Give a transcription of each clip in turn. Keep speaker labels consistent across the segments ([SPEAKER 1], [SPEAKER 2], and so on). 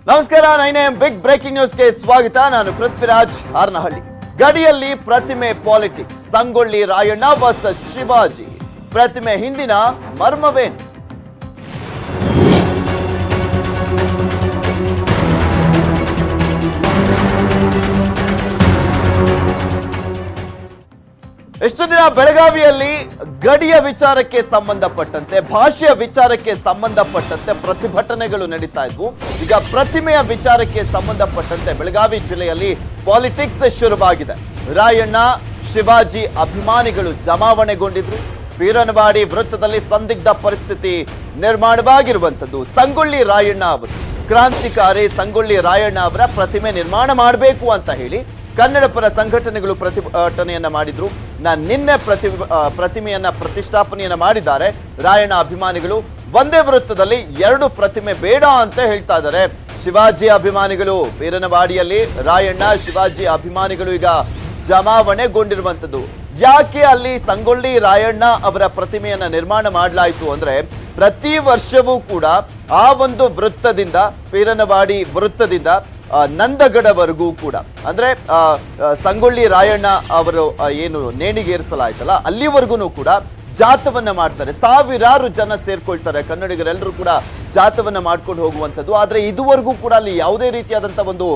[SPEAKER 1] ನಮಸ್ಕಾರ, 9am big breaking ನ್ಯೂಸ್ಗೆ ಸ್ವಾಗತ. ನಾನು ಪೃಥ್ವಿರಾಜ್ ಹಾರನಹಳ್ಳಿ. ಗಡಿಯಲ್ಲಿ ಪ್ರತಿಮೆ ಪಾಲಿಟಿಕ್ಸ್, ಸಂಗೊಳ್ಳಿ ರಾಯಣ್ಣ ವರ್ಸಸ್ ಶಿವಾಜಿ. ಪ್ರತಿಮೆ ಹಿಂದಿನ ಮರ್ಮವೇನು? ಎಷ್ಟು ದಿನ ಬೆಳಗಾವಿಯಲ್ಲಿ ಗಡಿಯ ವಿಚಾರಕ್ಕೆ ಸಂಬಂಧಪಟ್ಟಂತೆ, ಭಾಷೆಯ ವಿಚಾರಕ್ಕೆ ಸಂಬಂಧಪಟ್ಟಂತೆ ಪ್ರತಿಭಟನೆಗಳು ನಡೀತಾ ಇದ್ವು. ಈಗ ಪ್ರತಿಮೆಯ ವಿಚಾರಕ್ಕೆ ಸಂಬಂಧಪಟ್ಟಂತೆ ಬೆಳಗಾವಿ ಜಿಲ್ಲೆಯಲ್ಲಿ ಪಾಲಿಟಿಕ್ಸ್ ಶುರುವಾಗಿದೆ. ರಾಯಣ್ಣ ಶಿವಾಜಿ ಅಭಿಮಾನಿಗಳು ಜಮಾವಣೆಗೊಂಡಿದ್ರು. ಬೀರನವಾಡಿ ವೃತ್ತದಲ್ಲಿ ಸಂದಿಗ್ಧ ಪರಿಸ್ಥಿತಿ ನಿರ್ಮಾಣವಾಗಿರುವಂತದ್ದು. ಸಂಗೊಳ್ಳಿ ರಾಯಣ್ಣ ಅವರು, ಕ್ರಾಂತಿಕಾರಿ ಸಂಗೊಳ್ಳಿ ರಾಯಣ್ಣ ಅವರ ಪ್ರತಿಮೆ ನಿರ್ಮಾಣ ಮಾಡಬೇಕು ಅಂತ ಹೇಳಿ ಕನ್ನಡ ಪರ ಸಂಘಟನೆಗಳು ಪ್ರತಿಭಟನೆಯನ್ನ ಮಾಡಿದ್ರು. ನಿನ್ನೆ ಪ್ರತಿಮೆಯನ್ನ ಪ್ರತಿಷ್ಠಾಪನೆಯನ್ನ ಮಾಡಿದ್ದಾರೆ. ರಾಯಣ್ಣ ಅಭಿಮಾನಿಗಳು ಒಂದೇ ವೃತ್ತದಲ್ಲಿ ಎರಡು ಪ್ರತಿಮೆ ಬೇಡ ಅಂತ ಹೇಳ್ತಾ ಇದ್ದಾರೆ. ಶಿವಾಜಿ ಅಭಿಮಾನಿಗಳು ಬೀರನವಾಡಿಯಲ್ಲಿ ರಾಯಣ್ಣ ಶಿವಾಜಿ ಅಭಿಮಾನಿಗಳು ಈಗ ಜಮಾವಣೆಗೊಂಡಿರುವಂತದ್ದು. ಯಾಕೆ ಅಲ್ಲಿ ಸಂಗೊಳ್ಳಿ ರಾಯಣ್ಣ ಅವರ ಪ್ರತಿಮೆಯನ್ನ ನಿರ್ಮಾಣ ಮಾಡಲಾಯಿತು ಅಂದ್ರೆ, ಪ್ರತಿ ವರ್ಷವೂ ಕೂಡ ಆ ಒಂದು ವೃತ್ತದಿಂದ, ಬೀರನವಾಡಿ ವೃತ್ತದಿಂದ ನಂದಗಡವರೆಗೂ ಕೂಡ, ಅಂದ್ರೆ ಸಂಗೊಳ್ಳಿ ರಾಯಣ್ಣ ಅವರು ಏನು ನೇಣಿಗೇರಿಸಲಾಯ್ತಲ್ಲ, ಅಲ್ಲಿವರೆಗೂ ಕೂಡ ಜಾಥವನ್ನ ಮಾಡ್ತಾರೆ. ಸಾವಿರಾರು ಜನ ಸೇರ್ಕೊಳ್ತಾರೆ. ಕನ್ನಡಿಗರೆಲ್ಲರೂ ಕೂಡ ಜಾಥವನ್ನ ಮಾಡ್ಕೊಂಡು ಹೋಗುವಂಥದ್ದು. ಆದ್ರೆ ಇದುವರೆಗೂ ಕೂಡ ಅಲ್ಲಿ ಯಾವುದೇ ರೀತಿಯಾದಂತ ಒಂದು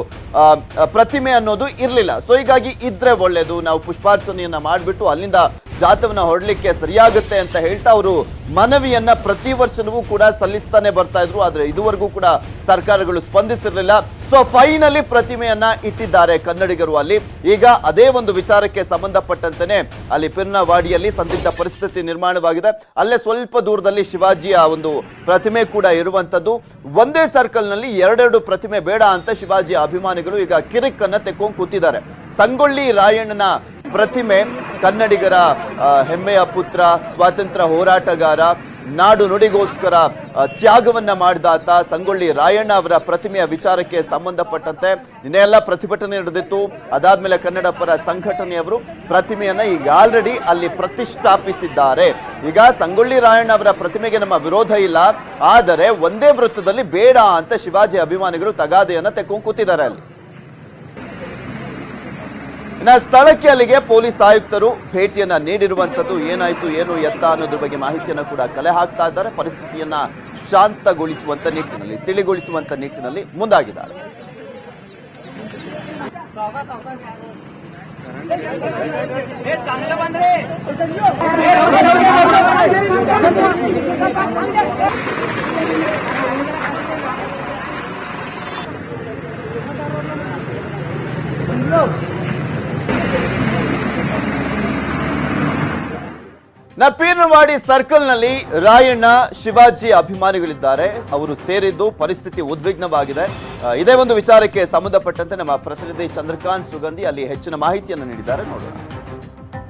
[SPEAKER 1] ಪ್ರತಿಮೆ ಅನ್ನೋದು ಇರಲಿಲ್ಲ. ಸೊ ಹೀಗಾಗಿ ಇದ್ರೆ ಒಳ್ಳೇದು, ನಾವು ಪುಷ್ಪಾರ್ಚನೆಯನ್ನ ಮಾಡಿಬಿಟ್ಟು ಅಲ್ಲಿಂದ ಜಾಥವನ್ನ ಹೊರಡ್ಲಿಕ್ಕೆ ಸರಿಯಾಗುತ್ತೆ ಅಂತ ಹೇಳ್ತಾ ಅವರು ಮನವಿಯನ್ನ ಪ್ರತಿ ವರ್ಷವೂ ಕೂಡ ಸಲ್ಲಿಸ್ತಾನೆ ಬರ್ತಾ ಇದ್ರು. ಆದ್ರೆ ಇದುವರೆಗೂ ಕೂಡ ಸರ್ಕಾರಗಳು ಸ್ಪಂದಿಸಿರಲಿಲ್ಲ. ಸೊ ಫೈನಲಿ ಪ್ರತಿಮೆಯನ್ನ ಇಟ್ಟಿದ್ದಾರೆ ಕನ್ನಡಿಗರು ಅಲ್ಲಿ. ಈಗ ಅದೇ ಒಂದು ವಿಚಾರಕ್ಕೆ ಸಂಬಂಧಪಟ್ಟಂತೆನೆ ಅಲ್ಲಿ ಬೀರನವಾಡಿಯಲ್ಲಿ ಸಂದಿಗ್ಧ ಪರಿಸ್ಥಿತಿ ನಿರ್ಮಾಣವಾಗಿದೆ. ಅಲ್ಲೇ ಸ್ವಲ್ಪ ದೂರದಲ್ಲಿ ಶಿವಾಜಿಯ ಒಂದು ಪ್ರತಿಮೆ ಕೂಡ ಇರುವಂತದ್ದು. ಒಂದೇ ಸರ್ಕಲ್ ನಲ್ಲಿ ಎರಡೆರಡು ಪ್ರತಿಮೆ ಬೇಡ ಅಂತ ಶಿವಾಜಿ ಅಭಿಮಾನಿಗಳು ಈಗ ಕಿರಿಕನ್ನ ತೆಕ್ಕೊಂಡು ಕೂತಿದ್ದಾರೆ. ಸಂಗೊಳ್ಳಿ ರಾಯಣ್ಣನ ಪ್ರತಿಮೆ ಕನ್ನಡಿಗರ ಹೆಮ್ಮೆಯ ಪುತ್ರ, ಸ್ವಾತಂತ್ರ್ಯ ಹೋರಾಟಗಾರ, ನಾಡು ನುಡಿಗೋಸ್ಕರ ತ್ಯಾಗವನ್ನ ಮಾಡಿದಾತ ಸಂಗೊಳ್ಳಿ ರಾಯಣ್ಣ ಅವರ ಪ್ರತಿಮೆಯ ವಿಚಾರಕ್ಕೆ ಸಂಬಂಧಪಟ್ಟಂತೆ ನಿನ್ನೆಲ್ಲ ಪ್ರತಿಭಟನೆ ನಡೆದಿತ್ತು. ಅದಾದ್ಮೇಲೆ ಕನ್ನಡ ಪರ ಸಂಘಟನೆಯವರು ಪ್ರತಿಮೆಯನ್ನ ಈಗ ಆಲ್ರೆಡಿ ಅಲ್ಲಿ ಪ್ರತಿಷ್ಠಾಪಿಸಿದ್ದಾರೆ. ಈಗ ಸಂಗೊಳ್ಳಿ ರಾಯಣ್ಣ ಅವರ ಪ್ರತಿಮೆಗೆ ನಮ್ಮ ವಿರೋಧ ಇಲ್ಲ, ಆದರೆ ಒಂದೇ ವೃತ್ತದಲ್ಲಿ ಬೇಡ ಅಂತ ಶಿವಾಜಿ ಅಭಿಮಾನಿಗಳು ತಗಾದೆಯನ್ನ ತೆಕ್ಕೊಂಡು ಕೂತಿದ್ದಾರೆ ಅಲ್ಲಿ. ಸ್ಥಳಕ್ಕೆ ಅಲ್ಲಿಗೆ ಪೊಲೀಸ್ ಆಯುಕ್ತರು ಭೇಟಿಯನ್ನ ನೀಡಿರುವಂತದ್ದು. ಏನಾಯ್ತು, ಏನು ಎತ್ತ ಅನ್ನೋದ್ರ ಬಗ್ಗೆ ಮಾಹಿತಿಯನ್ನ ಕೂಡ ಕಲೆ ಹಾಕ್ತಾ ಇದ್ದಾರೆ. ಪರಿಸ್ಥಿತಿಯನ್ನ ಶಾಂತಗೊಳಿಸುವಂತ ನಿಟ್ಟಿನಲ್ಲಿ, ತಿಳಿಗೊಳಿಸುವಂತ ನಿಟ್ಟಿನಲ್ಲಿ ಮುಂದಾಗಿದ್ದಾರೆ. ಬೀರನವಾಡಿ ಸರ್ಕಲ್ ನಲ್ಲಿ ರಾಯಣ್ಣ ಶಿವಾಜಿ ಅಭಿಮಾನಿಗಳಿದ್ದಾರೆ. ಅವರು ಸೇರಿದ್ದು ಪರಿಸ್ಥಿತಿ ಉದ್ವಿಗ್ನವಾಗಿದೆ. ಇದೇ ಒಂದು ವಿಚಾರಕ್ಕೆ ಸಂಬಂಧಪಟ್ಟಂತೆ ನಮ್ಮ ಪ್ರತಿನಿಧಿ ಚಂದ್ರಕಾಂತ್ ಸುಗಂಧಿ ಅಲ್ಲಿ ಹೆಚ್ಚಿನ ಮಾಹಿತಿಯನ್ನು ನೀಡಿದ್ದಾರೆ. ನೋಡೋಣ.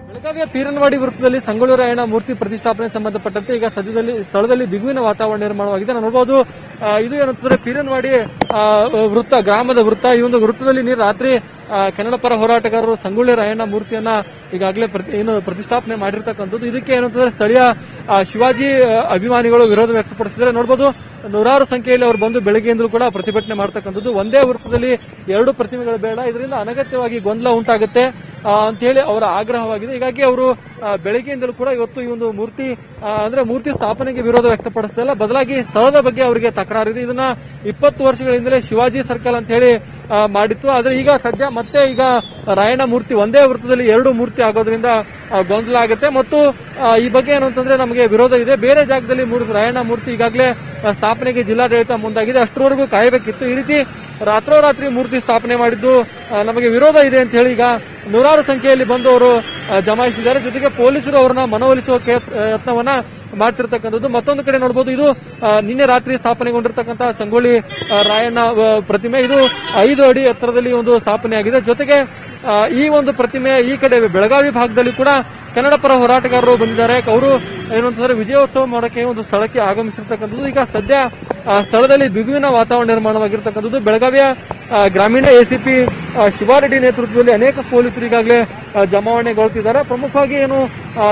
[SPEAKER 2] ಬೆಳಗಾವಿಯ ಬೀರನವಾಡಿ ವೃತ್ತದಲ್ಲಿ ಸಂಗೊಳ್ಳಿ ರಾಯಣ್ಣ ಮೂರ್ತಿ ಪ್ರತಿಷ್ಠಾಪನೆ ಸಂಬಂಧಪಟ್ಟಂತೆ ಈಗ ಸದ್ಯದಲ್ಲಿ ಸ್ಥಳದಲ್ಲಿ ಬಿಗುವಿನ ವಾತಾವರಣ ನಿರ್ಮಾಣವಾಗಿದೆ. ನಾವು ನೋಡಬಹುದು, ಇದು ಏನಂತಂದ್ರೆ ಬೀರನವಾಡಿ ವೃತ್ತ, ಗ್ರಾಮದ ವೃತ್ತ. ಈ ಒಂದು ವೃತ್ತದಲ್ಲಿ ನೀವು ರಾತ್ರಿ ಕನ್ನಡ ಪರ ಹೋರಾಟಗಾರರು ಸಂಗೊಳ್ಳಿ ರಾಯಣ್ಣ ಮೂರ್ತಿಯನ್ನ ಈಗಾಗಲೇ ಪ್ರತಿಷ್ಠಾಪನೆ ಮಾಡಿರ್ತಕ್ಕಂಥದ್ದು. ಇದಕ್ಕೆ ಏನಂತಂದ್ರೆ ಸ್ಥಳೀಯ ಶಿವಾಜಿ ಅಭಿಮಾನಿಗಳು ವಿರೋಧ ವ್ಯಕ್ತಪಡಿಸಿದರೆ ನೋಡಬಹುದು, ನೂರಾರು ಸಂಖ್ಯೆಯಲ್ಲಿ ಅವರು ಬಂದು ಬೆಳಗ್ಗೆಯಿಂದಲೂ ಕೂಡ ಪ್ರತಿಭಟನೆ ಮಾಡ್ತಕ್ಕಂಥದ್ದು. ಒಂದೇ ವೃತ್ತದಲ್ಲಿ ಎರಡು ಪ್ರತಿಮೆಗಳು ಬೇಡ, ಇದರಿಂದ ಅನಗತ್ಯವಾಗಿ ಗೊಂದಲ ಉಂಟಾಗುತ್ತೆ ಅಂತ ಹೇಳಿ ಅವರ ಆಗ್ರಹವಾಗಿದೆ. ಹೀಗಾಗಿ ಅವರು ಬೆಳಗ್ಗೆಯಿಂದಲೂ ಕೂಡ ಇವತ್ತು ಈ ಒಂದು ಮೂರ್ತಿ ಅಂದ್ರೆ ಮೂರ್ತಿ ಸ್ಥಾಪನೆಗೆ ವಿರೋಧ ವ್ಯಕ್ತಪಡಿಸ್ತಿಲ್ಲ, ಬದಲಾಗಿ ಸ್ಥಳದ ಬಗ್ಗೆ ಅವರಿಗೆ ತಕರಾರಿದೆ. ಇದನ್ನ 20 ವರ್ಷಗಳಿಂದಲೇ ಶಿವಾಜಿ ಸರ್ಕಲ್ ಅಂತ ಹೇಳಿ ಮಾಡಿತ್ತು. ಆದ್ರೆ ಈಗ ಸದ್ಯ ಮತ್ತೆ ಈಗ ರಾಯಣ್ಣ ಮೂರ್ತಿ ಒಂದೇ ವೃತ್ತದಲ್ಲಿ ಎರಡು ಮೂರ್ತಿ ಆಗೋದ್ರಿಂದ ಗೊಂದಲ ಆಗುತ್ತೆ. ಮತ್ತು ಈ ಬಗ್ಗೆ ಏನು ಅಂತಂದ್ರೆ ನಮಗೆ ವಿರೋಧ ಇದೆ. ಬೇರೆ ಜಾಗದಲ್ಲಿ ರಾಯಣ್ಣ ಮೂರ್ತಿ ಈಗಾಗಲೇ ಸ್ಥಾಪನೆಗೆ ಜಿಲ್ಲಾಡಳಿತ ಮುಂದಾಗಿದೆ. ಅಷ್ಟರವರೆಗೂ ಕಾಯಬೇಕಿತ್ತು. ಈ ರೀತಿ ರಾತ್ರೋರಾತ್ರಿ ಮೂರ್ತಿ ಸ್ಥಾಪನೆ ಮಾಡಿದ್ದು ನಮಗೆ ವಿರೋಧ ಇದೆ ಅಂತ ಹೇಳಿ ಈಗ ನೂರಾರು ಸಂಖ್ಯೆಯಲ್ಲಿ ಬಂದು ಅವರು ಜಮಾಯಿಸಿದ್ದಾರೆ. ಜೊತೆಗೆ ಪೊಲೀಸರು ಅವರನ್ನ ಮನವೊಲಿಸುವ ಯತ್ನವನ್ನ ಮಾಡ್ತಿರ್ತಕ್ಕಂಥದ್ದು. ಮತ್ತೊಂದು ಕಡೆ ನೋಡಬಹುದು, ಇದು ನಿನ್ನೆ ರಾತ್ರಿ ಸ್ಥಾಪನೆಗೊಂಡಿರ್ತಕ್ಕಂತಹ ಸಂಗೊಳ್ಳಿ ರಾಯಣ್ಣ ಪ್ರತಿಮೆ. ಇದು 5 ಅಡಿ ಎತ್ತರದಲ್ಲಿ ಒಂದು ಸ್ಥಾಪನೆ ಆಗಿದೆ. ಜೊತೆಗೆ ಈ ಒಂದು ಪ್ರತಿಮೆ ಈ ಕಡೆ ಬೆಳಗಾವಿ ಭಾಗದಲ್ಲಿ ಕೂಡ ಕನ್ನಡ ಪರ ಹೋರಾಟಗಾರರು ಬಂದಿದ್ದಾರೆ. ಅವರು ಏನು ಅಂತಂದ್ರೆ ವಿಜಯೋತ್ಸವ ಮಾಡೋಕೆ ಒಂದು ಸ್ಥಳಕ್ಕೆ ಆಗಮಿಸಿರ್ತಕ್ಕಂಥದ್ದು. ಈಗ ಸದ್ಯ ಸ್ಥಳದಲ್ಲಿ ಬಿಗುವಿನ ವಾತಾವರಣ ನಿರ್ಮಾಣವಾಗಿರ್ತಕ್ಕಂಥದ್ದು. ಬೆಳಗಾವಿಯ ಗ್ರಾಮೀಣ ಎಸಿಪಿ ಶಿವಾರೆಡ್ಡಿ ನೇತೃತ್ವದಲ್ಲಿ ಅನೇಕ ಪೊಲೀಸರು ಈಗಾಗಲೇ ಜಮಾವಣೆಗೊಳ್ತಿದ್ದಾರೆ. ಪ್ರಮುಖವಾಗಿ ಏನು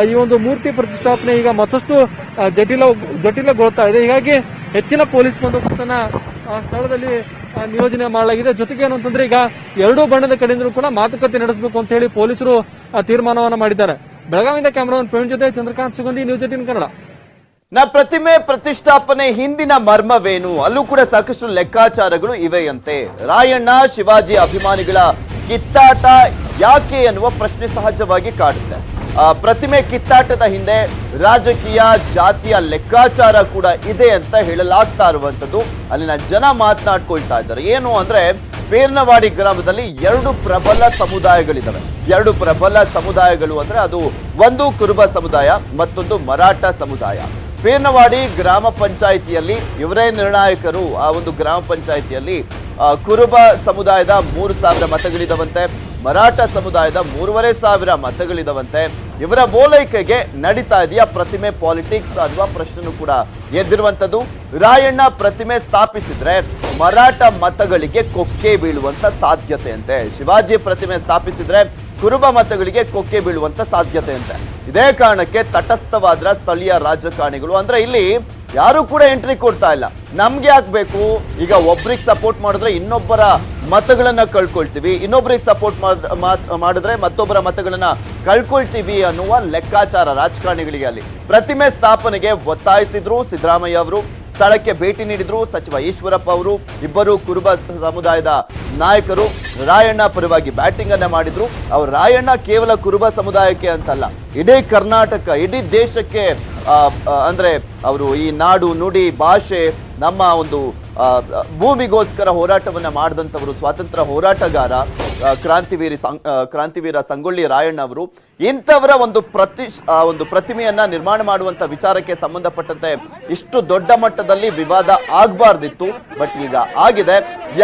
[SPEAKER 2] ಈ ಒಂದು ಮೂರ್ತಿ ಪ್ರತಿಷ್ಠಾಪನೆ ಈಗ ಮತ್ತಷ್ಟು ಜಟಿಲಗೊಳ್ತಾ ಇದೆ. ಹೀಗಾಗಿ ಹೆಚ್ಚಿನ ಪೊಲೀಸ್ ಬಂದೋಬಸ್ತನ್ನ ಸ್ಥಳದಲ್ಲಿ ನಿಯೋಜನೆ ಮಾಡಲಾಗಿದೆ. ಜೊತೆಗೆ ಏನು ಅಂತಂದ್ರೆ ಈಗ ಎರಡೂ ಬಣ್ಣದ ಕಡೆಯಿಂದಲೂ ಕೂಡ ಮಾತುಕತೆ ನಡೆಸಬೇಕು ಅಂತ ಹೇಳಿ ಪೊಲೀಸರು ತೀರ್ಮಾನವನ್ನ ಮಾಡಿದ್ದಾರೆ. ಬೆಳಗಾವಿಯಿಂದ ಕ್ಯಾಮರಾಮನ್ ಪ್ರವೀಣ್ ಜೊತೆ ಚಂದ್ರಕಾಂತ್ ಸುಗಂಧಿ, ನ್ಯೂಸ್ 18 ಕನ್ನಡ.
[SPEAKER 1] ಪ್ರತಿಮೆ ಪ್ರತಿಷ್ಠಾಪನೆ ಹಿಂದಿನ ಮರ್ಮವೇನು? ಅಲ್ಲೂ ಕೂಡ ಸಾಕಷ್ಟು ಲೆಕ್ಕಾಚಾರಗಳು ಇವೆಯಂತೆ. ರಾಯಣ್ಣ ಶಿವಾಜಿ ಅಭಿಮಾನಿಗಳ ಕಿತ್ತಾಟ ಯಾಕೆ ಎನ್ನುವ ಪ್ರಶ್ನೆ ಸಹಜವಾಗಿ ಕಾಡುತ್ತೆ. ಪ್ರತಿಮೆ ಕಿತ್ತಾಟದ ಹಿಂದೆ ರಾಜಕೀಯ ಜಾತಿಯ ಲೆಕ್ಕಾಚಾರ ಕೂಡ ಇದೆ ಅಂತ ಹೇಳಲಾಗ್ತಾ ಇರುವಂತದ್ದು ಅಲ್ಲಿನ ಜನ ಮಾತನಾಡ್ಕೊಳ್ತಾ ಇದ್ದಾರೆ. ಏನು ಅಂದ್ರೆ ಪೇರ್ನವಾಡಿ ಗ್ರಾಮದಲ್ಲಿ ಎರಡು ಪ್ರಬಲ ಸಮುದಾಯಗಳಿದಾವೆ. ಎರಡು ಪ್ರಬಲ ಸಮುದಾಯಗಳು ಅಂದ್ರೆ ಅದು ಒಂದು ಕುರುಬ ಸಮುದಾಯ, ಮತ್ತೊಂದು ಮರಾಠ ಸಮುದಾಯ. ಪೇರ್ನವಾಡಿ ಗ್ರಾಮ ಪಂಚಾಯಿತಿಯಲ್ಲಿ ಇವರೇ ನಿರ್ಣಾಯಕರು. ಆ ಒಂದು ಗ್ರಾಮ ಪಂಚಾಯಿತಿಯಲ್ಲಿ ಕುರುಬ ಸಮುದಾಯದ 3,000 ಮತಗಳಿದವಂತೆ, ಮರಾಠ ಸಮುದಾಯದ 3,500 ಮತಗಳಿದವಂತೆ. ಇವರ ಓಲೈಕೆಗೆ ನಡೀತಾ ಇದೆಯಾ ಪ್ರತಿಮೆ ಪಾಲಿಟಿಕ್ಸ್ ಅನ್ನುವ ಪ್ರಶ್ನೆನೂ ಕೂಡ ಎದ್ದಿರುವಂತದ್ದು. ರಾಯಣ್ಣ ಪ್ರತಿಮೆ ಸ್ಥಾಪಿಸಿದ್ರೆ ಮರಾಠ ಮತಗಳಿಗೆ ಕೊಕ್ಕೆ ಬೀಳುವಂತ ಸಾಧ್ಯತೆ ಅಂತೆ. ಶಿವಾಜಿ ಪ್ರತಿಮೆ ಸ್ಥಾಪಿಸಿದ್ರೆ ಕುರುಬ ಮತಗಳಿಗೆ ಕೊಕ್ಕೆ ಬೀಳುವಂತ ಸಾಧ್ಯತೆ ಅಂತೆ. ಇದೇ ಕಾರಣಕ್ಕೆ ತಟಸ್ಥವಾದ ಸ್ಥಳೀಯ ರಾಜಕಾರಣಿಗಳು ಅಂದ್ರೆ ಇಲ್ಲಿ ಯಾರು ಕೂಡ ಎಂಟ್ರಿ ಕೊಡ್ತಾ ಇಲ್ಲ. ನಮ್ಗೆ ಯಾಕಬೇಕು, ಈಗ ಒಬ್ರಿಗೆ ಸಪೋರ್ಟ್ ಮಾಡಿದ್ರೆ ಇನ್ನೊಬ್ಬರ ಮತಗಳನ್ನ ಕಳ್ಕೊಳ್ತೀವಿ, ಇನ್ನೊಬ್ರಿಗೆ ಸಪೋರ್ಟ್ ಮಾಡಿದ್ರೆ ಮತ್ತೊಬ್ಬರ ಮತಗಳನ್ನ ಕಳ್ಕೊಳ್ತೀವಿ ಅನ್ನುವ ಲೆಕ್ಕಾಚಾರ ರಾಜಕಾರಣಿಗಳಿಗೆ. ಅಲ್ಲಿ ಪ್ರತಿಮೆ ಸ್ಥಾಪನೆಗೆ ಒತ್ತಾಯಿಸಿದ್ರು ಸಿದ್ದರಾಮಯ್ಯ ಅವರು, ಸ್ಥಳಕ್ಕೆ ಭೇಟಿ ನೀಡಿದ್ರು ಸಚಿವ ಈಶ್ವರಪ್ಪ ಅವರು. ಇಬ್ಬರು ಕುರುಬ ಸಮುದಾಯದ ನಾಯಕರು ರಾಯಣ್ಣ ಪರವಾಗಿ ಬ್ಯಾಟಿಂಗ್ ಅನ್ನ ಮಾಡಿದ್ರು. ಅವ್ರು ರಾಯಣ್ಣ ಕೇವಲ ಕುರುಬ ಸಮುದಾಯಕ್ಕೆ ಅಂತಲ್ಲ, ಇಡೀ ಕರ್ನಾಟಕ, ಇಡೀ ದೇಶಕ್ಕೆ ಅಂದ್ರೆ ಅವರು ಈ ನಾಡು ನುಡಿ ಭಾಷೆ ನಮ್ಮ ಒಂದು ಭೂಮಿಗೋಸ್ಕರ ಹೋರಾಟವನ್ನ ಮಾಡಿದಂಥವರು, ಸ್ವಾತಂತ್ರ್ಯ ಹೋರಾಟಗಾರ, ಕ್ರಾಂತಿವೀರ ಸಂಗೊಳ್ಳಿ ರಾಯಣ್ಣ ಅವರು. ಇಂಥವರ ಒಂದು ಪ್ರತಿಮೆಯನ್ನ ನಿರ್ಮಾಣ ಮಾಡುವಂತ ವಿಚಾರಕ್ಕೆ ಸಂಬಂಧಪಟ್ಟಂತೆ ಇಷ್ಟು ದೊಡ್ಡ ಮಟ್ಟದಲ್ಲಿ ವಿವಾದ ಆಗಬಾರ್ದಿತ್ತು. ಬಟ್ ಈಗ ಆಗಿದೆ.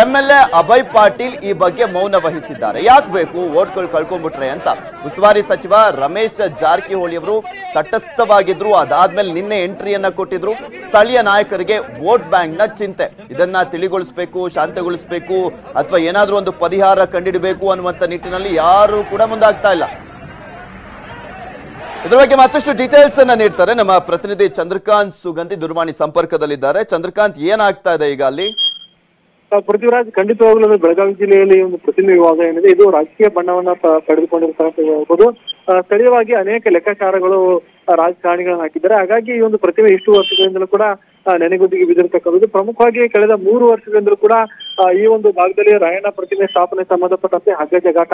[SPEAKER 1] MLA ಅಭಯ್ ಪಾಟೀಲ್ ಈ ಬಗ್ಗೆ ಮೌನ ವಹಿಸಿದ್ದಾರೆ. ಯಾಕೆ ಬೇಕು, ಓಟ್ಗಳು ಕಳ್ಕೊಂಡ್ಬಿಟ್ರೆ ಅಂತ. ಉಸ್ತುವಾರಿ ಸಚಿವ ರಮೇಶ್ ಜಾರಕಿಹೊಳಿ ಅವರು ತಟಸ್ಥವಾಗಿದ್ರು. ಅದಾದ್ಮೇಲೆ ನಿನ್ನೆ ಎಂಟ್ರಿಯನ್ನ ಕೊಟ್ಟಿದ್ರು. ಸ್ಥಳೀಯ ನಾಯಕರಿಗೆ ವೋಟ್ ಬ್ಯಾಂಕ್ ನ ಚಿಂತೆ, ಇದನ್ನ ತಿಳಿಗೊಳಿಸಬೇಕು, ಶಾಂತಗೊಳಿಸಬೇಕು, ಅಥವಾ ಏನಾದ್ರೂ ಒಂದು ಪರಿಹಾರ ಕಂಡಿಡಬೇಕು ಅನ್ನುವಂತ ನಿಟ್ಟಿನಲ್ಲಿ ಯಾರು ಕೂಡ ಮುಂದಾಗ್ತಾ ಇಲ್ಲ. ಇದರ ಬಗ್ಗೆ ಮತ್ತಷ್ಟು ಡೀಟೇಲ್ಸ್ ಅನ್ನ ನೀಡ್ತಾರೆ ನಮ್ಮ ಪ್ರತಿನಿಧಿ ಚಂದ್ರಕಾಂತ್ ಸುಗಂಧಿ ದೂರವಾಣಿ ಸಂಪರ್ಕದಲ್ಲಿದ್ದಾರೆ. ಚಂದ್ರಕಾಂತ್, ಏನಾಗ್ತಾ ಇದೆ ಈಗ ಅಲ್ಲಿ?
[SPEAKER 3] ಪೃಥ್ವಿರಾಜ್, ಖಂಡಿತವಾಗ್ಲೂ ಬೆಳಗಾವಿ ಜಿಲ್ಲೆಯಲ್ಲಿ ಒಂದು ಪ್ರತಿಮೆ ವಿವಾದ ಏನಿದೆ ಇದು ರಾಜಕೀಯ ಬಣ್ಣವನ್ನ ಪಡೆದುಕೊಂಡಿರ್ಬೋದು. ಸ್ಥಳೀಯವಾಗಿ ಅನೇಕ ಲೆಕ್ಕಾಚಾರಗಳು ರಾಜಕಾರಣಿಗಳನ್ನ ಹಾಕಿದ್ದಾರೆ. ಹಾಗಾಗಿ ಈ ಒಂದು ಪ್ರತಿಮೆ ಇಷ್ಟು ವರ್ಷಗಳಿಂದಲೂ ಕೂಡ ನೆನೆಗುದಿಗೆ ಬಿದ್ದಿರತಕ್ಕಂಥದ್ದು. ಪ್ರಮುಖವಾಗಿ ಕಳೆದ 3 ವರ್ಷಗಳಿಂದಲೂ ಕೂಡ ಈ ಒಂದು ಭಾಗದಲ್ಲಿ ರಾಯಣ್ಣ ಪ್ರತಿಮೆ ಸ್ಥಾಪನೆ ಸಂಬಂಧಪಟ್ಟಂತೆ ಹಗ್ಗ ಜಗಾಟ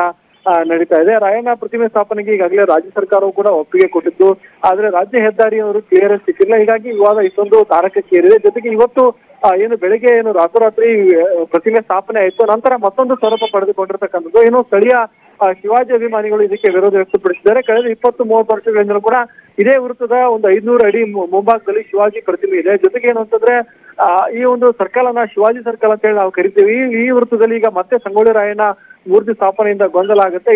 [SPEAKER 3] ನಡೀತಾ ಇದೆ. ರಾಯಣ್ಣ ಪ್ರತಿಮೆ ಸ್ಥಾಪನೆಗೆ ಈಗಾಗಲೇ ರಾಜ್ಯ ಸರ್ಕಾರವು ಕೂಡ ಒಪ್ಪಿಗೆ ಕೊಟ್ಟಿದ್ದು, ಆದ್ರೆ ರಾಜ್ಯ ಹೆದ್ದಾರಿಯವರು ಕ್ಲಿಯರೆನ್ಸ್ ಸಿಕ್ಕಿಲ್ಲ. ಹೀಗಾಗಿ ವಿವಾದ ಇಷ್ಟೊಂದು ತಾರಕಕ್ಕೇರಿದೆ. ಜೊತೆಗೆ ಇವತ್ತು ಏನು ಬೆಳಗ್ಗೆ ರಾತ್ರೋರಾತ್ರಿ ಪ್ರತಿಮೆ ಸ್ಥಾಪನೆ ಆಯ್ತು, ನಂತರ ಮತ್ತೊಂದು ಸ್ವರೂಪ ಪಡೆದುಕೊಂಡಿರ್ತಕ್ಕಂಥದ್ದು. ಏನು ಸ್ಥಳೀಯ ಶಿವಾಜಿ ಅಭಿಮಾನಿಗಳು ಇದಕ್ಕೆ ವಿರೋಧ ವ್ಯಕ್ತಪಡಿಸಿದ್ದಾರೆ. ಕಳೆದ 20-30 ವರ್ಷಗಳಿಂದಲೂ ಕೂಡ ಇದೇ ವೃತ್ತದ ಒಂದು 500 ಅಡಿ ಮುಂಭಾಗದಲ್ಲಿ ಶಿವಾಜಿ ಪ್ರತಿಮೆ ಇದೆ. ಜೊತೆಗೆ ಏನು ಅಂತಂದ್ರೆ ಈ ಒಂದು ಸರ್ಕಲ್ ಶಿವಾಜಿ ಸರ್ಕಲ್ ಅಂತ ಹೇಳಿ ನಾವು ಕರಿತೀವಿ. ಈ ವೃತ್ತದಲ್ಲಿ ಈಗ ಮತ್ತೆ ಸಂಗೊಳ್ಳಿ ರಾಯಣ್ಣ ಮೂರ್ತಿ ಸ್ಥಾಪನೆಯಿಂದ ಗೊಂದಲ ಆಗುತ್ತೆ.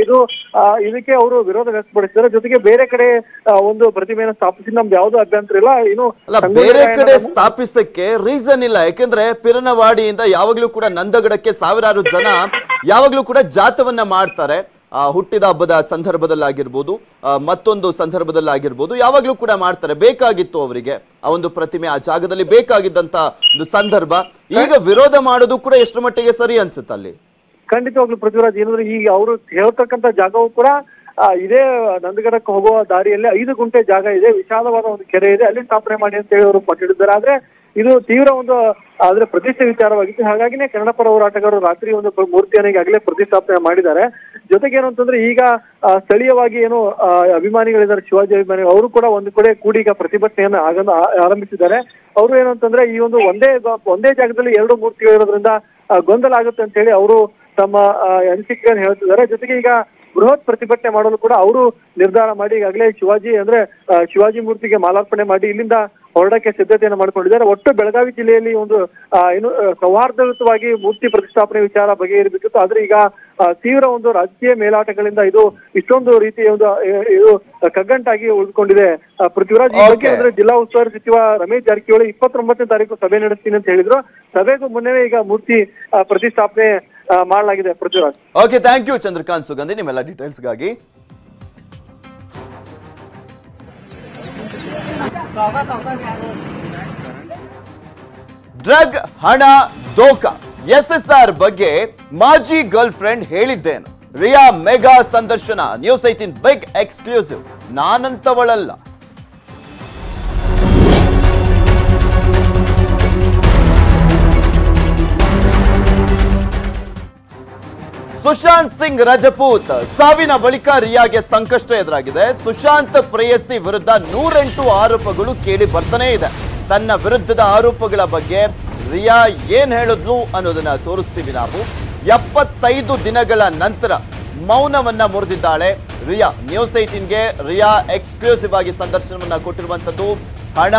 [SPEAKER 3] ಇದಕ್ಕೆ ಅವರು ವಿರೋಧ ವ್ಯಕ್ತಪಡಿಸಿದ್ದಾರೆ. ಜೊತೆಗೆ ಬೇರೆ ಕಡೆ ಒಂದು ಪ್ರತಿಮೆಯನ್ನು ಸ್ಥಾಪಿಸಿ ನಮ್ದು ಯಾವ್ದು ಅಭ್ಯಂತರ ಇಲ್ಲ. ಇನ್ನು
[SPEAKER 1] ಬೇರೆ ಕಡೆ ಸ್ಥಾಪಿಸಕ್ಕೆ ರೀಸನ್ ಇಲ್ಲ. ಯಾಕೆಂದ್ರೆ ಪಿರನವಾಡಿಯಿಂದ ಯಾವಾಗ್ಲೂ ಕೂಡ ನಂದಗಡಕ್ಕೆ ಸಾವಿರಾರು ಜನ ಯಾವಾಗ್ಲೂ ಕೂಡ ಜಾಥವನ್ನ ಮಾಡ್ತಾರೆ. ಹುಟ್ಟಿದ ಹಬ್ಬದ ಸಂದರ್ಭದಲ್ಲಾಗಿರ್ಬೋದು, ಮತ್ತೊಂದು ಸಂದರ್ಭದಲ್ಲಾಗಿರ್ಬೋದು, ಯಾವಾಗ್ಲೂ ಕೂಡ ಮಾಡ್ತಾರೆ. ಬೇಕಾಗಿತ್ತು ಅವರಿಗೆ ಆ ಒಂದು ಪ್ರತಿಮೆ ಆ ಜಾಗದಲ್ಲಿ ಬೇಕಾಗಿದ್ದಂತ ಒಂದು ಸಂದರ್ಭ. ಈಗ ವಿರೋಧ ಮಾಡೋದು ಕೂಡ ಎಷ್ಟು ಮಟ್ಟಿಗೆ ಸರಿ ಅನ್ಸುತ್ತೆ ಅಲ್ಲಿ?
[SPEAKER 3] ಖಂಡಿತವಾಗ್ಲೂ ಪೃಥ್ವಿರಾಜ್, ಏನಂದ್ರೆ ಈಗ ಅವರು ಹೇಳ್ತಕ್ಕಂಥ ಜಾಗವು ಕೂಡ ಇದೇ ನಂದಗಡಕ್ಕೆ ಹೋಗುವ ದಾರಿಯಲ್ಲಿ 5 ಗುಂಟೆ ಜಾಗ ಇದೆ, ವಿಶಾಲವಾದ ಒಂದು ಕೆರೆ ಇದೆ, ಅಲ್ಲಿ ಸ್ಥಾಪನೆ ಮಾಡಿ ಅಂತ ಹೇಳಿ ಅವರು ಪಟ್ಟಿದ್ದಾರೆ. ಆದ್ರೆ ಇದು ತೀವ್ರ ಒಂದು ಪ್ರತಿಷ್ಠೆ ವಿಚಾರವಾಗಿತ್ತು. ಹಾಗಾಗಿನೇ ಕನ್ನಡಪರ ಹೋರಾಟಗಾರರು ರಾತ್ರಿ ಒಂದು ಮೂರ್ತಿಯನ್ನು ಈಗಾಗಲೇ ಪ್ರತಿಷ್ಠಾಪನೆ ಮಾಡಿದ್ದಾರೆ. ಜೊತೆಗೆ ಏನು ಅಂತಂದ್ರೆ ಈಗ ಸ್ಥಳೀಯವಾಗಿ ಏನು ಅಭಿಮಾನಿಗಳಿದ್ದಾರೆ, ಶಿವಾಜಿ ಅಭಿಮಾನಿಗಳು, ಅವರು ಕೂಡ ಒಂದು ಕಡೆ ಕೂಡಿ ಈಗ ಪ್ರತಿಭಟನೆಯನ್ನು ಆರಂಭಿಸಿದ್ದಾರೆ. ಅವರು ಏನು ಅಂತಂದ್ರೆ ಈ ಒಂದು ಒಂದೇ ಜಾಗದಲ್ಲಿ 2 ಮೂರ್ತಿಗಳಿರೋದ್ರಿಂದ ಗೊಂದಲ ಆಗುತ್ತೆ ಅಂತ ಹೇಳಿ ಅವರು ತಮ್ಮ ಅನಿಸಿಕೆಯನ್ನು ಹೇಳ್ತಿದ್ದಾರೆ. ಜೊತೆಗೆ ಈಗ ಬೃಹತ್ ಪ್ರತಿಭಟನೆ ಮಾಡಲು ಕೂಡ ಅವರು ನಿರ್ಧಾರ ಮಾಡಿ ಈಗಾಗಲೇ ಶಿವಾಜಿ ಮೂರ್ತಿಗೆ ಮಾಲಾರ್ಪಣೆ ಮಾಡಿ ಇಲ್ಲಿಂದ ಹೊರಡಕ್ಕೆ ಸಿದ್ಧತೆಯನ್ನು ಮಾಡಿಕೊಂಡಿದ್ದಾರೆ. ಒಟ್ಟು ಬೆಳಗಾವಿ ಜಿಲ್ಲೆಯಲ್ಲಿ ಒಂದು ಏನು ಸೌಹಾರ್ದಯುತವಾಗಿ ಮೂರ್ತಿ ಪ್ರತಿಷ್ಠಾಪನೆ ವಿಚಾರ ಬಗೆಹರಿಬೇಕಿತ್ತು. ಆದ್ರೆ ಈಗ ತೀವ್ರ ಒಂದು ರಾಜಕೀಯ ಮೇಲಾಟಗಳಿಂದ ಇದು ಇಷ್ಟೊಂದು ರೀತಿಯ ಒಂದು ಇದು ಕಗ್ಗಂಟಾಗಿ ಉಳಿದುಕೊಂಡಿದೆ. ಪೃಥ್ವಿರಾಜ್, ಈ ಬಗ್ಗೆ ಅಂದ್ರೆ ಜಿಲ್ಲಾ ಉಸ್ತುವಾರಿ ಸಚಿವ ರಮೇಶ್ ಜಾರಕಿಹೊಳಿ 29ನೇ ತಾರೀಕು ಸಭೆ ನಡೆಸ್ತೀನಿ ಅಂತ ಹೇಳಿದ್ರು. ಸಭೆಗೂ ಮುನ್ನವೇ ಈಗ ಮೂರ್ತಿ ಪ್ರತಿಷ್ಠಾಪನೆ ಮಾಡಲಾಗಿದೆ. Prithviraj,
[SPEAKER 1] okay, thank you Chandrakant Sugandhi ನಿಮ್ಮೆಲ್ಲ ಡೀಟೇಲ್ಸ್ಗಾಗಿ. ಡ್ರಗ್, ಹಣ, ದೋಖ, SSR ಬಗ್ಗೆ ಮಾಜಿ ಗರ್ಲ್ ಫ್ರೆಂಡ್ ಹೇಳಿದ್ದೇನು? ರಿಯಾ ಮೆಗಾ ಸಂದರ್ಶನ, ನ್ಯೂಸ್ 18 ಬಿಗ್ ಎಕ್ಸ್ಕ್ಲೂಸಿವ್. ನಾನಂತವಳಲ್ಲ. ಸುಶಾಂತ್ ಸಿಂಗ್ ರಜಪೂತ್ ಸಾವಿನ ಬಳಿಕ ರಿಯಾಗೆ ಸಂಕಷ್ಟ ಎದುರಾಗಿದೆ. ಸುಶಾಂತ್ ಪ್ರೇಯಸಿ ವಿರುದ್ಧ 108 ಆರೋಪಗಳು ಕೇಳಿ ಬರ್ತಾನೆ ಇದೆ. ತನ್ನ ವಿರುದ್ಧದ ಆರೋಪಗಳ ಬಗ್ಗೆ ರಿಯಾ ಏನ್ ಹೇಳಿದ್ಲು ಅನ್ನೋದನ್ನ ತೋರಿಸ್ತೀವಿ ನಾವು. 75 ದಿನಗಳ ನಂತರ ಮೌನವನ್ನ ಮುರಿದಿದ್ದಾಳೆ ರಿಯಾ. ನ್ಯೂಸ್ 18ಗೆ ರಿಯಾ ಎಕ್ಸ್ಕ್ಲೂಸಿವ್ ಆಗಿ ಸಂದರ್ಶನವನ್ನ ಕೊಟ್ಟಿರುವಂತದ್ದು. ಹಣ,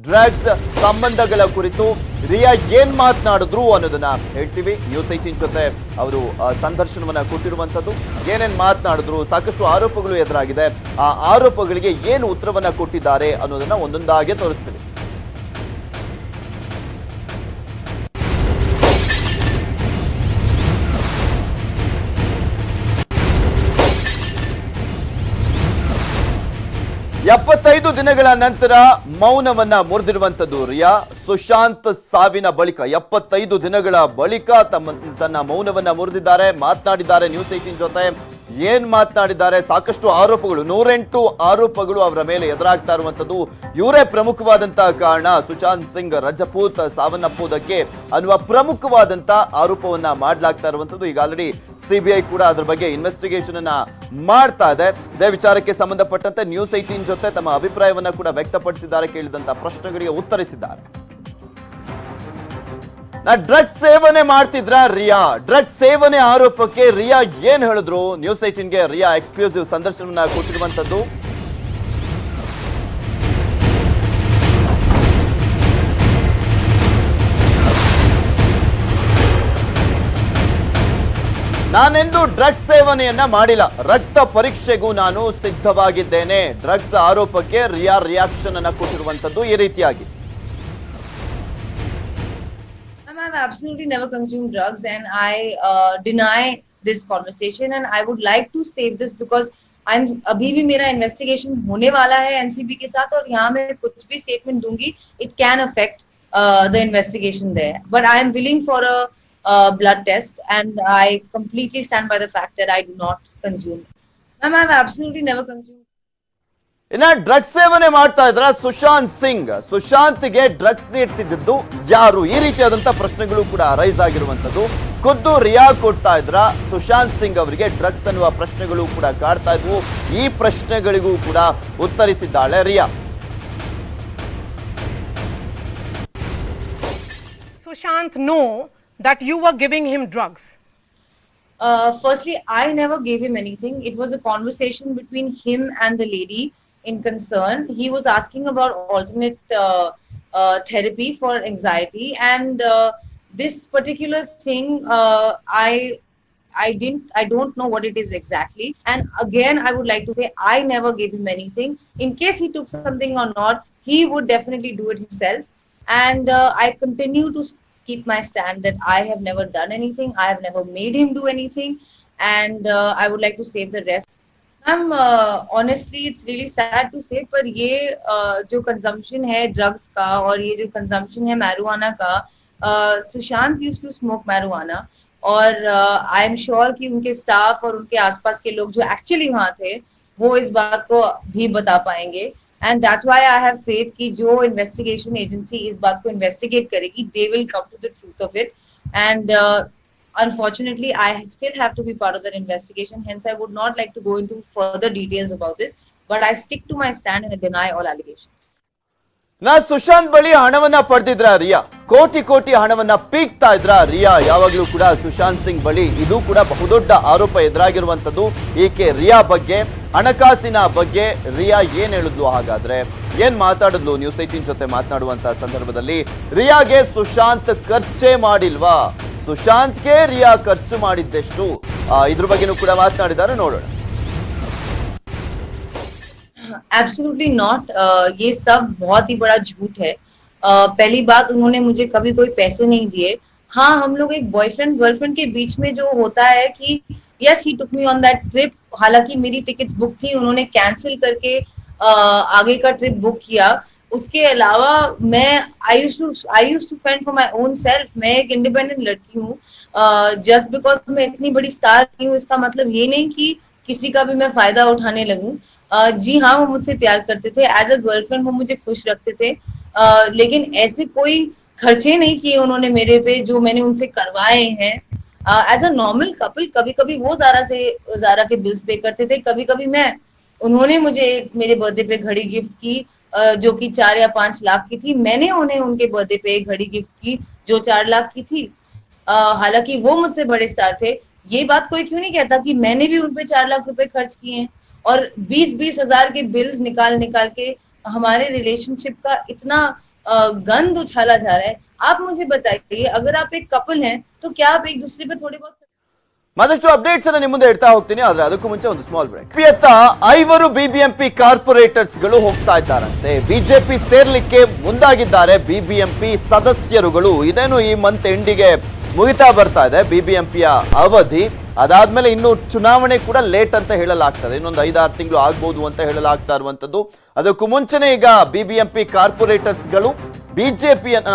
[SPEAKER 1] ಡ್ರಗ್ಸ್ ಸಂಬಂಧಗಳ ಕುರಿತು ರಿಯಾ ಏನ್ ಮಾತನಾಡಿದ್ರು ಅನ್ನೋದನ್ನ ಹೇಳ್ತೀವಿ. ನ್ಯೂಸ್ 18 ಜೊತೆ ಅವರು ಸಂದರ್ಶನವನ್ನ ಕೊಟ್ಟಿರುವಂತದ್ದು. ಏನೇನ್ ಮಾತನಾಡಿದ್ರು, ಸಾಕಷ್ಟು ಆರೋಪಗಳು ಎದುರಾಗಿದೆ. ಆ ಆರೋಪಗಳಿಗೆ ಏನು ಉತ್ತರವನ್ನ ಕೊಟ್ಟಿದ್ದಾರೆ ಅನ್ನೋದನ್ನ ಒಂದೊಂದಾಗೆ ತೋರಿಸ್ತೀವಿ. ಎಪ್ಪತ್ತೈದು ದಿನಗಳ ನಂತರ ಮೌನವನ್ನ ಮುರಿದಿರುವಂತದ್ದು ರಿಯಾ. ಸುಶಾಂತ್ ಸಾವಿನ ಬಳಿಕ 75 ದಿನಗಳ ಬಳಿಕ ತನ್ನ ಮೌನವನ್ನ ಮುರಿದಿದ್ದಾರೆ, ಮಾತನಾಡಿದ್ದಾರೆ ನ್ಯೂಸ್ 18 ಜೊತೆ. ಏನ್ ಮಾತನಾಡಿದ್ದಾರೆ? ಸಾಕಷ್ಟು ಆರೋಪಗಳು, 108 ಆರೋಪಗಳು ಅವರ ಮೇಲೆ ಎದುರಾಗ್ತಾ ಇರುವಂತದ್ದು. ಇವರೇ ಪ್ರಮುಖವಾದಂತಹ ಕಾರಣ ಸುಶಾಂತ್ ಸಿಂಗ್ ರಜಪೂತ್ ಸಾವನ್ನಪ್ಪುವುದಕ್ಕೆ ಅನ್ನುವ ಪ್ರಮುಖವಾದಂತ ಆರೋಪವನ್ನ ಮಾಡಲಾಗ್ತಾ ಇರುವಂತದ್ದು. ಈಗ ಆಲ್ರೆಡಿ ಸಿಬಿಐ ಕೂಡ ಅದರ ಬಗ್ಗೆ ಇನ್ವೆಸ್ಟಿಗೇಷನ್ ಅನ್ನ ಮಾಡ್ತಾ ಇದೆ. ಇದೇ ವಿಚಾರಕ್ಕೆ ಸಂಬಂಧಪಟ್ಟಂತೆ ನ್ಯೂಸ್ 18 ಜೊತೆ ತಮ್ಮ ಅಭಿಪ್ರಾಯವನ್ನ ಕೂಡ ವ್ಯಕ್ತಪಡಿಸಿದ್ದಾರೆ. ಕೇಳಿದಂತ ಪ್ರಶ್ನೆಗಳಿಗೆ ಉತ್ತರಿಸಿದ್ದಾರೆ. ಡ್ರಗ್ಸ್ ಸೇವನೆ ಮಾಡ್ತಿದ್ರ ರಿಯಾ? ಡ್ರಗ್ಸ್ ಸೇವನೆ ಆರೋಪಕ್ಕೆ ರಿಯಾ ಏನ್ ಹೇಳಿದ್ರು? ನ್ಯೂಸ್ 18ಗೆ ರಿಯಾ ಎಕ್ಸ್ಕ್ಲೂಸಿವ್ ಸಂದರ್ಶನವನ್ನ ಕೊಟ್ಟಿರುವಂತದ್ದು. ನಾನೆಂದು ಡ್ರಗ್ಸ್ ಸೇವನೆಯನ್ನ ಮಾಡಿಲ್ಲ, ರಕ್ತ ಪರೀಕ್ಷೆಗೂ ನಾನು ಸಿದ್ಧವಾಗಿದ್ದೇನೆ. ಡ್ರಗ್ಸ್ ಆರೋಪಕ್ಕೆ ರಿಯಾ ರಿಯಾಕ್ಷನ್ ಅನ್ನ ಕೊಟ್ಟಿರುವಂತದ್ದು ಈ ರೀತಿಯಾಗಿ.
[SPEAKER 4] I've absolutely never consumed drugs and I deny this conversation and I would like to save this because अभी भी मेरा इन्वेस्टिगेशन होने वाला है एनसीबी के साथ और यहाँ मैं कुछ भी स्टेटमेंट दूंगी it can affect the investigation there but I am willing for a blood test and I completely stand by the fact that I do not consume. Ma'am, I've absolutely never consumed.
[SPEAKER 1] ಇನ್ನ drugs ಸೇವನೆ ಮಾಡ್ತಾ ಇದ್ರ Sushant Singh? ಸುಶಾಂತ್ಗೆ drugs ನೀಡ್ತಿದ್ದು ಯಾರು? ಈ ರೀತಿಯಾದಂತ ಪ್ರಶ್ನೆಗಳು ಕೂಡ rice ಆಗಿರುವಂತದ್ದು. ಖುದ್ದು ರಿಯಾ ಕೊಡ್ತಾ ಇದ್ರ ಸುಶಾಂತ್ ಸಿಂಗ್ ಅವರಿಗೆ ಡ್ರಗ್ಸ್ ಅನ್ನುವ ಪ್ರಶ್ನೆಗಳು ಕೂಡ ಕಾಡ್ತಾ ಇದ್ವು. ಈ ಪ್ರಶ್ನೆಗಳಿಗೂ ಕೂಡ ಉತ್ತರಿಸಿದ್ದಾಳೆ ರಿಯಾ.
[SPEAKER 5] Sushant know that you were giving him drugs?
[SPEAKER 4] Firstly, I never gave him anything. It was a conversation between him and the lady in concern. He was asking about alternate therapy for anxiety and this particular thing I don't know what it is exactly and again I would like to say I never gave him anything. In case he took something or not, he would definitely do it himself and I continue to keep my stand that I have never done anything, I have never made him do anything and I would like to save the rest. Honestly it's really sad to say पर ये जो consumption है drugs का और ये जो consumption है marijuana का, Sushant used to smoke marijuana और I am sure कि उनके staff और उनके आसपास के लोग जो actually वहाँ थे वो इस बात को भी बता पाएंगे and that's why I have faith कि जो investigation agency इस बात को investigate करेगी they will come to the truth of it and unfortunately I still have to be part of that investigation, hence I would not like to go into further details about this but I stick to my stand and I deny all allegations.
[SPEAKER 1] ನಾ ಸುಶಾಂತ್ ಬಳಿ ಹಣವನ್ನ ಪಡೆದಿದ್ರ ರಿಯಾ? ಕೋಟಿ ಹಣವನ್ನ ಪೀಕ್ತಾ ಇದ್ರ ರಿಯಾ? ಯಾವಾಗ್ಲೂ ಕೂಡ ಸುಶಾಂತ್ ಸಿಂಗ್ ಬಳಿ ಇದು ಕೂಡ ಬಹುದೊಡ್ಡ ಆರೋಪ ಎದುರಾಗಿರುವಂತದ್ದು. ಈಕೆ ರಿಯಾ ಬಗ್ಗೆ, ಹಣಕಾಸಿನ ಬಗ್ಗೆ ರಿಯಾ ಏನ್ ಹೇಳಿದ್ಲು? ಹಾಗಾದ್ರೆ ಏನ್ ಮಾತಾಡಿದ್ಲು? ನ್ಯೂಸ್ 18 ಜೊತೆ ಮಾತನಾಡುವಂತ ಸಂದರ್ಭದಲ್ಲಿ ರಿಯಾಗೆ ಸುಶಾಂತ್ ಖರ್ಚೇ ಮಾಡಿಲ್ವಾ? ಸುಶಾಂತ್ಗೆ ರಿಯಾ ಖರ್ಚು ಮಾಡಿದ್ದೆಷ್ಟು? ಇದ್ರ ಬಗ್ಗೆನೂ ಕೂಡ ಮಾತನಾಡಿದ್ದಾರೆ, ನೋಡೋಣ.
[SPEAKER 4] Absolutely not. ये सब बहुत ही बड़ा झूठ है. पहली बात, उन्होंने मुझे कभी कोई पैसे नहीं दिए. हाँ, हम लोग एक बॉयफ्रेंड गर्लफ्रेंड के बीच में जो होता है कि yes he took me on that trip, हालांकि मेरी टिकट्स बुक थी, उन्होंने कैंसिल करके आगे का ट्रिप बुक किया उसके अलावा मैं I used to fend for my own self. मैं एक इंडिपेंडेंट लड़की हूँ। जस्ट बिकॉज मैं इतनी बड़ी स्टार नहीं हूँ इसका मतलब ये नहीं कि किसी का भी मैं फायदा उठाने लगूं। जी हाँ, वो मुझसे प्यार करते थे, एज अ गर्लफ्रेंड वो मुझे खुश रखते थे, लेकिन ऐसे कोई खर्चे नहीं किए उन्होंने मेरे पे जो मैंने उनसे करवाए हैं। एज अ नॉर्मल कपल कभी कभी वो जारा के बिल्स पे करते थे, कभी कभी मैं। उन्होंने मुझे मेरे बर्थडे पे घड़ी गिफ्ट की जो कि 4 या 5 लाख की थी। मैंने उन्हें उनके बर्थडे पे एक घड़ी गिफ्ट की जो 4 लाख की थी। हालांकि वो मुझसे बड़े स्टार थे। ये बात कोई क्यों नहीं कहता कि मैंने भी उन पे 4 लाख रुपए खर्च किए हैं और 20-20 हजार के बिल्स निकाल निकाल के हमारे रिलेशनशिप का इतना गंद उछाला जा रहा है। आप मुझे बताइए, अगर आप एक कपल हैं तो क्या आप एक दूसरे पे थोड़े बहुत
[SPEAKER 1] ಮತ್ತಷ್ಟು ಅಪ್ಡೇಟ್ಸ್ ಅನ್ನು ನಿಮ್ಮ ಮುಂದೆ ಇಡ್ತಾ ಹೋಗ್ತೀನಿ, ಆದ್ರೆ ಅದಕ್ಕೂ ಮುಂಚೆ ಒಂದು ಸ್ಮಾಲ್ ಬ್ರೇಕ್. ಪಿಯತ್ತ 5 ಬಿಬಿಎಂಪಿ ಕಾರ್ಪೊರೇಟರ್ಸ್ ಗಳು ಹೋಗ್ತಾ ಇದ್ದಾರಂತೆ, ಬಿಜೆಪಿ ಸೇರ್ಲಿಕ್ಕೆ ಮುಂದಾಗಿದ್ದಾರೆ ಬಿಬಿಎಂಪಿ ಸದಸ್ಯರುಗಳು. ಇದೇನು ಈ ಮಂತ್ ಎಂಡಿಗೆ ಮುಗಿತಾ ಬರ್ತಾ ಇದೆ ಬಿಬಿಎಂಪಿಯ ಅವಧಿ. ಅದಾದ್ಮೇಲೆ ಇನ್ನು ಚುನಾವಣೆ ಕೂಡ ಲೇಟ್ ಅಂತ ಹೇಳಲಾಗ್ತದೆ, ಇನ್ನೊಂದು 5-6 ತಿಂಗಳು ಆಗ್ಬಹುದು ಅಂತ ಹೇಳಲಾಗ್ತಾ ಇರುವಂತದ್ದು. ಅದಕ್ಕೂ ಮುಂಚೆನೆ ಈಗ ಬಿಬಿಎಂಪಿ ಕಾರ್ಪೊರೇಟರ್ಸ್ ಗಳು ಬಿಜೆಪಿಯನ್ನ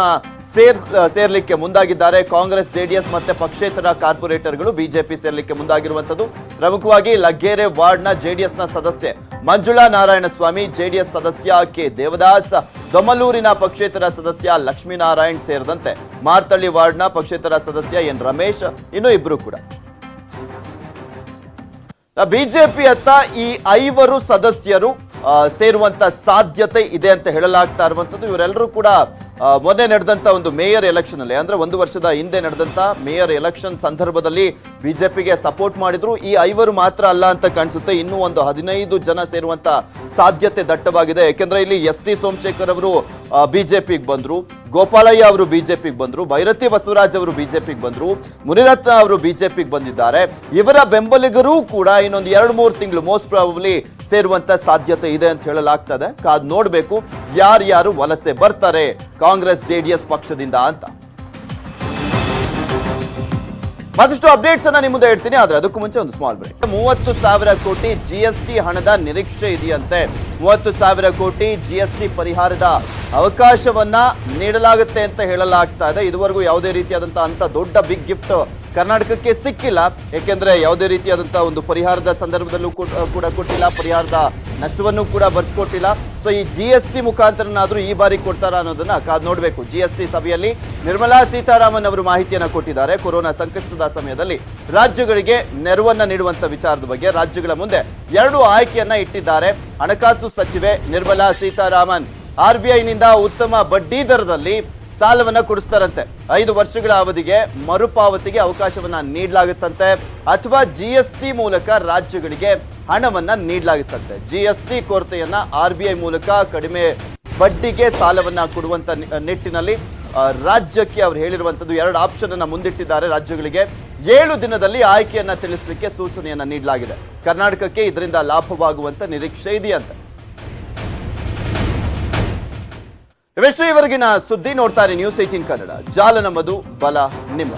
[SPEAKER 1] ಸೇರ್ಲಿಕ್ಕೆ ಮುಂದಾಗಿದ್ದಾರೆ. ಕಾಂಗ್ರೆಸ್, ಜೆಡಿಎಸ್ ಮತ್ತೆ ಪಕ್ಷೇತರ ಕಾರ್ಪೊರೇಟರ್ಗಳು ಬಿಜೆಪಿ ಸೇರ್ಲಿಕ್ಕೆ ಮುಂದಾಗಿರುವಂತದ್ದು. ಪ್ರಮುಖವಾಗಿ ಲಗ್ಗೆರೆ ವಾರ್ಡ್ನ ಜೆಡಿಎಸ್ನ ಸದಸ್ಯೆ ಮಂಜುಳಾ ನಾರಾಯಣಸ್ವಾಮಿ, ಜೆಡಿಎಸ್ ಸದಸ್ಯ ಕೆ ದೇವದಾಸ್, ದೊಮ್ಮಲೂರಿನ ಪಕ್ಷೇತರ ಸದಸ್ಯ ಲಕ್ಷ್ಮೀನಾರಾಯಣ್ ಸೇರಿದಂತೆ ಮಾರ್ತಳ್ಳಿ ವಾರ್ಡ್ನ ಪಕ್ಷೇತರ ಸದಸ್ಯ ಎನ್ ರಮೇಶ್, ಇನ್ನು ಇಬ್ರು ಕೂಡ. ಬಿಜೆಪಿ ಅತ್ತ ಈ 5 ಸದಸ್ಯರು ಸೇರುವಂತ ಸಾಧ್ಯತೆ ಇದೆ ಅಂತ ಹೇಳಲಾಗ್ತಾ ಇರುವಂತದ್ದು. ಇವರೆಲ್ಲರೂ ಕೂಡ ಮೊನ್ನೆ ನಡೆದಂತ ಒಂದು ಮೇಯರ್ ಎಲೆಕ್ಷನ್ ಅಲ್ಲಿ, ಅಂದ್ರೆ 1 ವರ್ಷದ ಹಿಂದೆ ನಡೆದಂತ ಮೇಯರ್ ಎಲೆಕ್ಷನ್ ಸಂದರ್ಭದಲ್ಲಿ ಬಿಜೆಪಿಗೆ ಸಪೋರ್ಟ್ ಮಾಡಿದ್ರು. ಈ 5 ಮಾತ್ರ ಅಲ್ಲ ಅಂತ ಕಾಣಿಸುತ್ತೆ, ಇನ್ನೂ ಒಂದು 15 ಜನ ಸೇರುವಂತ ಸಾಧ್ಯತೆ ದಟ್ಟವಾಗಿದೆ. ಯಾಕೆಂದ್ರೆ ಇಲ್ಲಿ ಎಸ್.ಟಿ. ಸೋಮಶೇಖರ್ ಅವರು ಬಿಜೆಪಿಗೆ ಬಂದ್ರು, ಗೋಪಾಲಯ್ಯ ಅವರು ಬಿಜೆಪಿಗೆ ಬಂದ್ರು, ಭೈರತಿ ಬಸವರಾಜ್ ಅವರು ಬಿಜೆಪಿಗೆ ಬಂದ್ರು, ಮುನಿರತ್ನ ಅವರು ಬಿಜೆಪಿಗೆ ಬಂದಿದ್ದಾರೆ. ಇವರ ಬೆಂಬಲಿಗರು ಕೂಡ ಇನ್ನೊಂದು 2-3 ತಿಂಗಳು ಮೋಸ್ಟ್ ಪ್ರಾಬಬ್ಲಿ ಸೇರುವಂತ ಸಾಧ್ಯತೆ ಇದೆ ಅಂತ ಹೇಳಲಾಗ್ತದೆ. ಕಾದ್ ನೋಡ್ಬೇಕು ಯಾರ್ಯಾರು ವಲಸೆ ಬರ್ತಾರೆ ಕಾಂಗ್ರೆಸ್ ಜೆಡಿಎಸ್ ಪಕ್ಷದಿಂದ ಅಂತ. ಮತ್ತಷ್ಟು ಅಪ್ಡೇಟ್ಸ್ ಅನ್ನ ನಿಮ್ಮ ಮುಂದೆ ಹೇಳ್ತೀನಿ, ಆದ್ರೆ ಅದಕ್ಕೂ ಮುಂಚೆ ಒಂದು ಸ್ಮಾಲ್ ಬ್ರೇಕ್. 30,000 ಕೋಟಿ ಜಿಎಸ್ಟಿ ಹಣದ ನಿರೀಕ್ಷೆ ಇದೆಯಂತೆ. 30,000 ಕೋಟಿ ಜಿಎಸ್ಟಿ ಪರಿಹಾರದ ಅವಕಾಶವನ್ನ ನೀಡಲಾಗುತ್ತೆ ಅಂತ ಹೇಳಲಾಗ್ತಾ ಇದೆ. ಇದುವರೆಗೂ ಯಾವುದೇ ರೀತಿಯಾದಂತಹ ಅಂತ ದೊಡ್ಡ ಬಿಗ್ ಗಿಫ್ಟ್ ಕರ್ನಾಟಕಕ್ಕೆ ಸಿಕ್ಕಿಲ್ಲ, ಯಾಕೆಂದ್ರೆ ಯಾವುದೇ ರೀತಿಯಾದಂತಹ ಒಂದು ಪರಿಹಾರದ ಸಂದರ್ಭದಲ್ಲೂ ಕೂಡ ಕೊಟ್ಟಿಲ್ಲ, ಪರಿಹಾರದ ನಷ್ಟವನ್ನು ಕೂಡ ಬರ್ಸ್ಕೊಟ್ಟಿಲ್ಲ. ಸೊ ಈ ಜಿಎಸ್ಟಿ ಮುಖಾಂತರನಾದ್ರೂ ಈ ಬಾರಿ ಕೊಡ್ತಾರ ಅನ್ನೋದನ್ನ ಕಾದ್ ನೋಡ್ಬೇಕು. ಜಿಎಸ್ಟಿ ಸಭೆಯಲ್ಲಿ ನಿರ್ಮಲಾ ಸೀತಾರಾಮನ್ ಅವರು ಮಾಹಿತಿಯನ್ನ ಕೊಟ್ಟಿದ್ದಾರೆ. ಕೊರೋನಾ ಸಂಕಷ್ಟದ ಸಮಯದಲ್ಲಿ ರಾಜ್ಯಗಳಿಗೆ ನೆರವನ್ನ ನೀಡುವಂತ ವಿಚಾರದ ಬಗ್ಗೆ ರಾಜ್ಯಗಳ ಮುಂದೆ 2 ಆಯ್ಕೆಯನ್ನ ಇಟ್ಟಿದ್ದಾರೆ ಹಣಕಾಸು ಸಚಿವೆ ನಿರ್ಮಲಾ ಸೀತಾರಾಮನ್. RBIನಿಂದ ಉತ್ತಮ ಬಡ್ಡಿ ದರದಲ್ಲಿ ಸಾಲವನ್ನ ಕೊಡಿಸ್ತಾರಂತೆ. 5 ವರ್ಷಗಳ ಅವಧಿಗೆ ಮರುಪಾವತಿಗೆ ಅವಕಾಶವನ್ನ ನೀಡಲಾಗುತ್ತಂತೆ, ಅಥವಾ ಜಿಎಸ್ಟಿ ಮೂಲಕ ರಾಜ್ಯಗಳಿಗೆ ಹಣವನ್ನ ನೀಡಲಾಗುತ್ತಂತೆ. ಜಿಎಸ್ಟಿ ಕೊರತೆಯನ್ನ RBI ಮೂಲಕ ಕಡಿಮೆ ಬಡ್ಡಿಗೆ ಸಾಲವನ್ನ ಕೊಡುವಂತ ನಿಟ್ಟಿನಲ್ಲಿ ರಾಜ್ಯಕ್ಕೆ ಅವರು ಹೇಳಿರುವಂತದ್ದು 2 ಆಪ್ಷನ್ ಅನ್ನ ಮುಂದಿಟ್ಟಿದ್ದಾರೆ. ರಾಜ್ಯಗಳಿಗೆ 7 ದಿನದಲ್ಲಿ ಆಯ್ಕೆಯನ್ನ ತಿಳಿಸಲಿಕ್ಕೆ ಸೂಚನೆಯನ್ನ ನೀಡಲಾಗಿದೆ. ಕರ್ನಾಟಕಕ್ಕೆ ಇದರಿಂದ ಲಾಭವಾಗುವಂತ ನಿರೀಕ್ಷೆ ಇದೆಯಂತೆ. ಇವೆಷ್ಟು ಇವರೆಗಿನ ಸುದ್ದಿ. ನೋಡ್ತಾರೆ ನ್ಯೂಸ್ 18 ಕನ್ನಡ. ಜಾಲ ನಮ್ಮದು, ಬಲ ನಿಮ್ಮ.